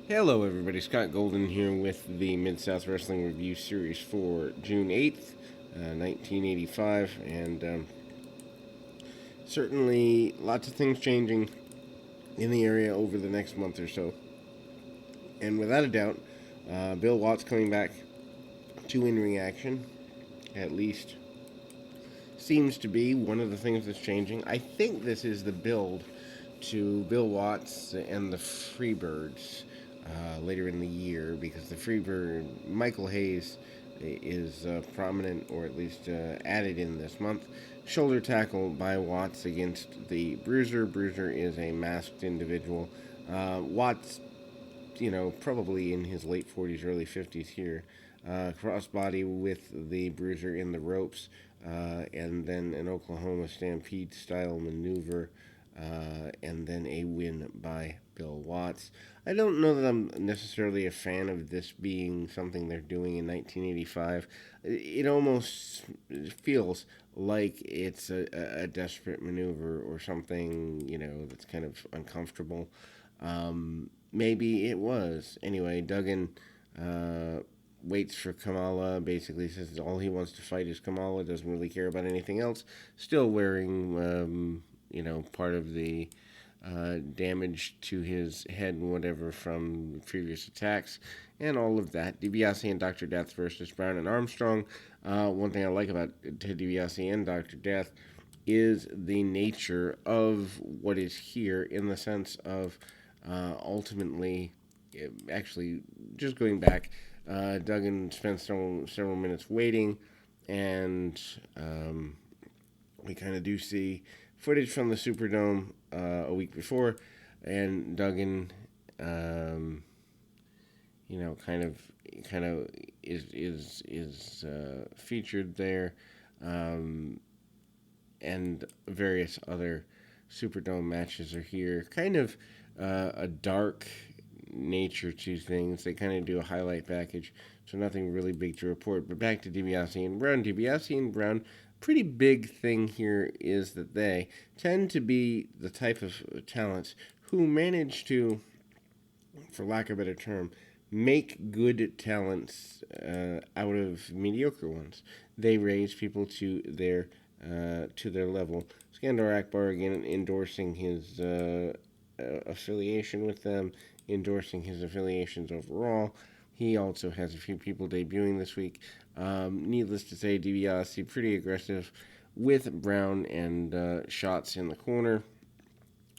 Hello, everybody. Scott Golden here with the Mid South Wrestling Review Series for June 8th, 1985. And certainly lots of things changing in the area over the next month or so. And without a doubt, Bill Watts coming back to in ring action, at least, seems to be one of the things that's changing. I think this is the build to Bill Watts and the Freebirds later in the year, because the Freebird, Michael Hayes, is prominent, or at least added in this month. Shoulder tackle by Watts against the Bruiser. Bruiser is a masked individual. Watts, probably in his late 40s, early 50s here. Crossbody with the Bruiser in the ropes, and then an Oklahoma Stampede style maneuver, and then a win by Bill Watts. I don't know that I'm necessarily a fan of this being something they're doing in 1985. It almost feels like it's a desperate maneuver or something, that's kind of uncomfortable. Maybe it was. Anyway, Duggan waits for Kamala, basically says all he wants to fight is Kamala, doesn't really care about anything else. Still wearing, part of the damage to his head and whatever from previous attacks and all of that. DiBiase and Dr. Death versus Brown and Armstrong. One thing I like about Ted DiBiase and Dr. Death is the nature of what is here, in the sense of ultimately, actually, just going back, Duggan spent several minutes waiting, and we kind of do see footage from the Superdome a week before, and Duggan, kind of is featured there, and various other Superdome matches are here. Kind of a dark nature to things. They kind of do a highlight package, so nothing really big to report. But back to DiBiase and Brown. DiBiase and Brown, pretty big thing here is that they tend to be the type of talents who manage to, for lack of a better term, make good talents out of mediocre ones. They raise people to their level. Skandar Akbar again endorsing his affiliation with them, endorsing his affiliations overall. He also has a few people debuting this week. Needless to say, DiBiase pretty aggressive with Brown and shots in the corner,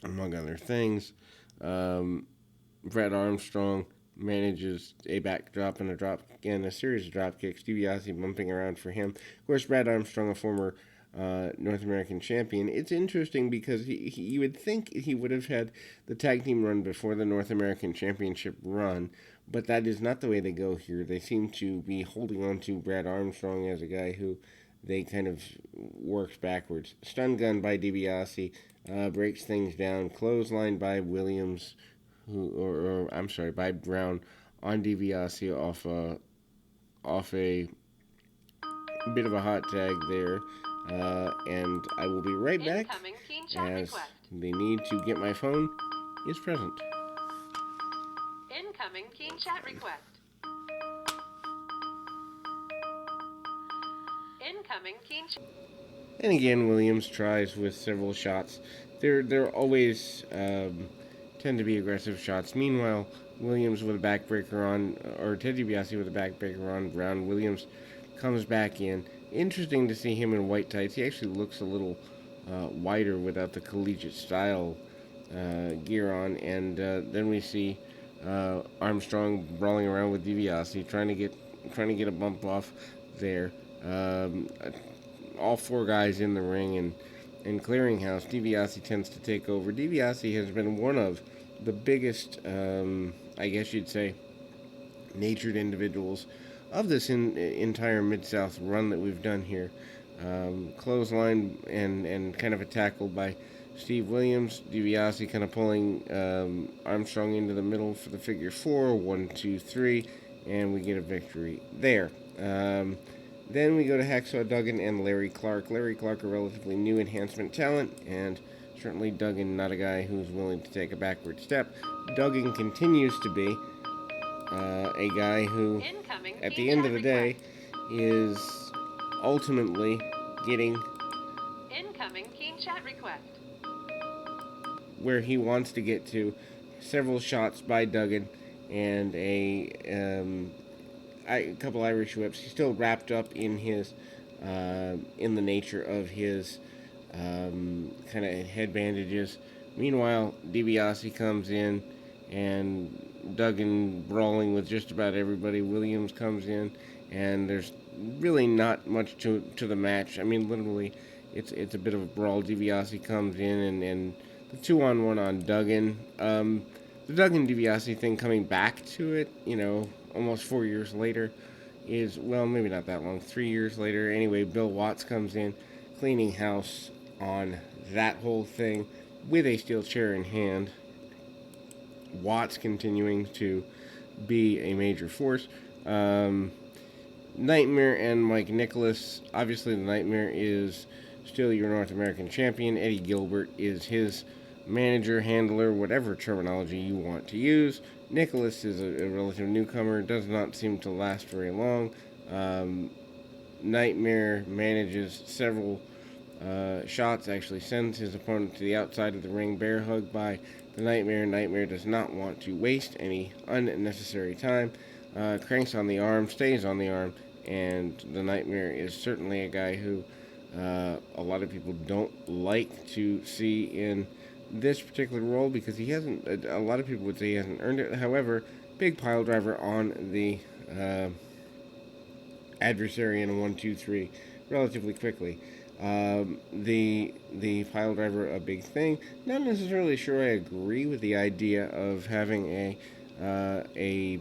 among other things. Brett Armstrong manages a backdrop and a series of drop kicks. DiBiase bumping around for him. Of course, Brad Armstrong, a former North American champion. It's interesting because you would think he would have had the tag team run before the North American Championship run, but that is not the way they go here. They seem to be holding on to Brad Armstrong as a guy who they kind of works backwards. Stun gun by DiBiase, breaks things down. Clothesline by Williams, by Brown on DiBiase off a bit of a hot tag there. And I will be right back as the need to get my phone is present. Incoming Keen Chat request. Incoming Keen Chat. And again, Williams tries with several shots. They're always tend to be aggressive shots. Meanwhile, Williams with a backbreaker on, or Ted DiBiase with a backbreaker on Brown. Williams comes back in. Interesting to see him in white tights. He actually looks a little wider without the collegiate style gear on. And then we see Armstrong brawling around with DiBiase, trying to get a bump off there. All four guys in the ring, and in Clearinghouse, DiBiase tends to take over. DiBiase has been one of the biggest, I guess you'd say, natured individuals of this entire Mid-South run that we've done here. Clothesline and kind of a tackle by Steve Williams. DiBiase kind of pulling Armstrong into the middle for the figure four. 1, 2, 3. And we get a victory there. Then we go to Hacksaw Duggan and Larry Clark. Larry Clark, a relatively new enhancement talent, and certainly Duggan, not a guy who's willing to take a backward step. Duggan continues to be. a guy who, Incoming at team the end chat of the day, request. is ultimately getting Incoming team chat request. where he wants to get to. Several shots by Duggan and a couple Irish whips. He's still wrapped up in his in the nature of his kind of head bandages. Meanwhile, DiBiase comes in and Duggan brawling with just about everybody. Williams comes in, and there's really not much to the match. I mean, literally, it's a bit of a brawl. DiBiase comes in and the 2-on-1 on Duggan. The Duggan DiBiase thing coming back to it, almost 4 years later, is, well, maybe not that long, 3 years later. Anyway, Bill Watts comes in, cleaning house on that whole thing with a steel chair in hand. Watts continuing to be a major force. Nightmare and Mike Nicholas. Obviously, the Nightmare is still your North American champion. Eddie Gilbert is his manager, handler, whatever terminology you want to use. Nicholas is a relative newcomer, does not seem to last very long. Nightmare manages several shots, actually sends his opponent to the outside of the ring, bear hug by the Nightmare. Nightmare does not want to waste any unnecessary time. Cranks on the arm, stays on the arm, and the Nightmare is certainly a guy who a lot of people don't like to see in this particular role because he hasn't, a lot of people would say he hasn't earned it. However, big pile driver on the adversary in a 1-2-3 relatively quickly. The pile driver, a big thing. Not necessarily sure I agree with the idea of having a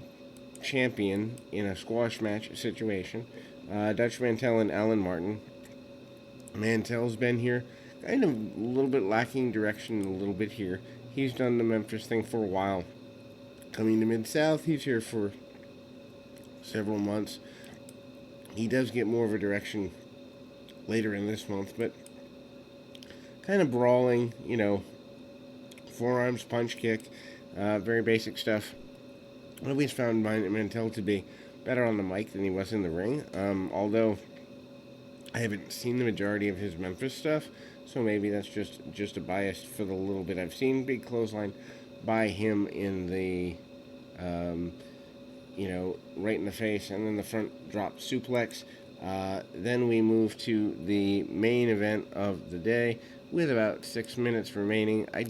champion in a squash match situation. Dutch Mantell and Alan Martin. Mantell's been here, kind of a little bit lacking direction, a little bit here. He's done the Memphis thing for a while. Coming to Mid-South, he's here for several months. He does get more of a direction later in this month, but kind of brawling, forearms, punch, kick, very basic stuff. I always found Mantell to be better on the mic than he was in the ring, although I haven't seen the majority of his Memphis stuff, so maybe that's just a bias for the little bit I've seen. Big clothesline by him in the, right in the face, and then the front drop suplex. Then we move to the main event of the day with about 6 minutes remaining. I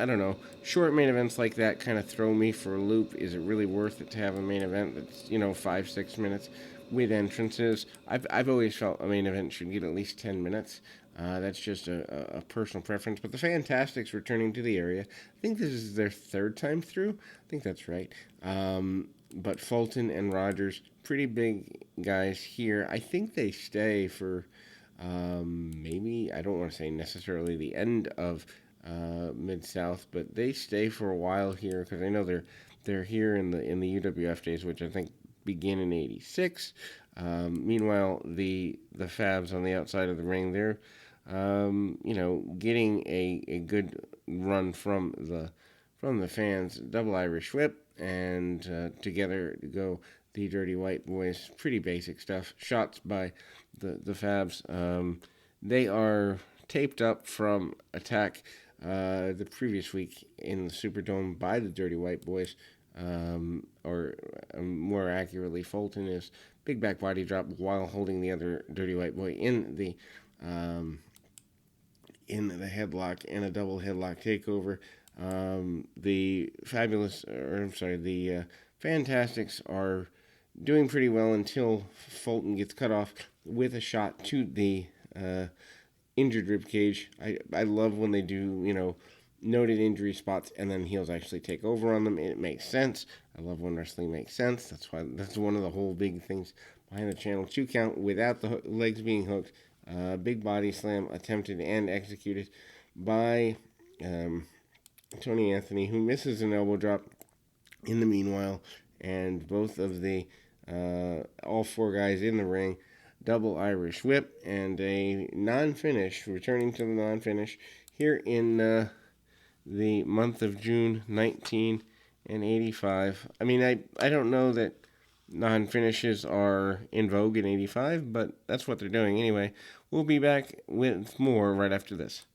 don't know. Short main events like that kind of throw me for a loop. Is it really worth it to have a main event that's 5-6 minutes with entrances? I've always felt a main event should get at least 10 minutes. That's just a personal preference. But the Fantastics returning to the area. I think this is their third time through. I think that's right. But Fulton and Rogers, pretty big guys here. I think they stay for maybe, I don't want to say necessarily the end of Mid-South, but they stay for a while here because I know they're here in the UWF days, which I think begin in '86. Meanwhile, the Fabs on the outside of the ring, they're getting a good run from the fans. Double Irish whip, and together go the Dirty White Boys. Pretty basic stuff. Shots by the Fabs. They are taped up from attack the previous week in the Superdome by the Dirty White Boys. Or more accurately, Fulton is big back body drop while holding the other Dirty White Boy in the headlock and a double headlock takeover. The Fantastics are doing pretty well until Fulton gets cut off with a shot to the injured rib cage. I love when they do, noted injury spots and then heels actually take over on them. It makes sense. I love when wrestling makes sense. That's one of the whole big things behind the channel. 2 count without the legs being hooked. Big body slam attempted and executed by Tony Anthony, who misses an elbow drop in the meanwhile, and both of the all 4 guys in the ring, double Irish whip and a non-finish, returning to the non-finish here in the month of June 19 and 85. I mean, I don't know that non-finishes are in vogue in 85, but that's what they're doing anyway. We'll be back with more right after this.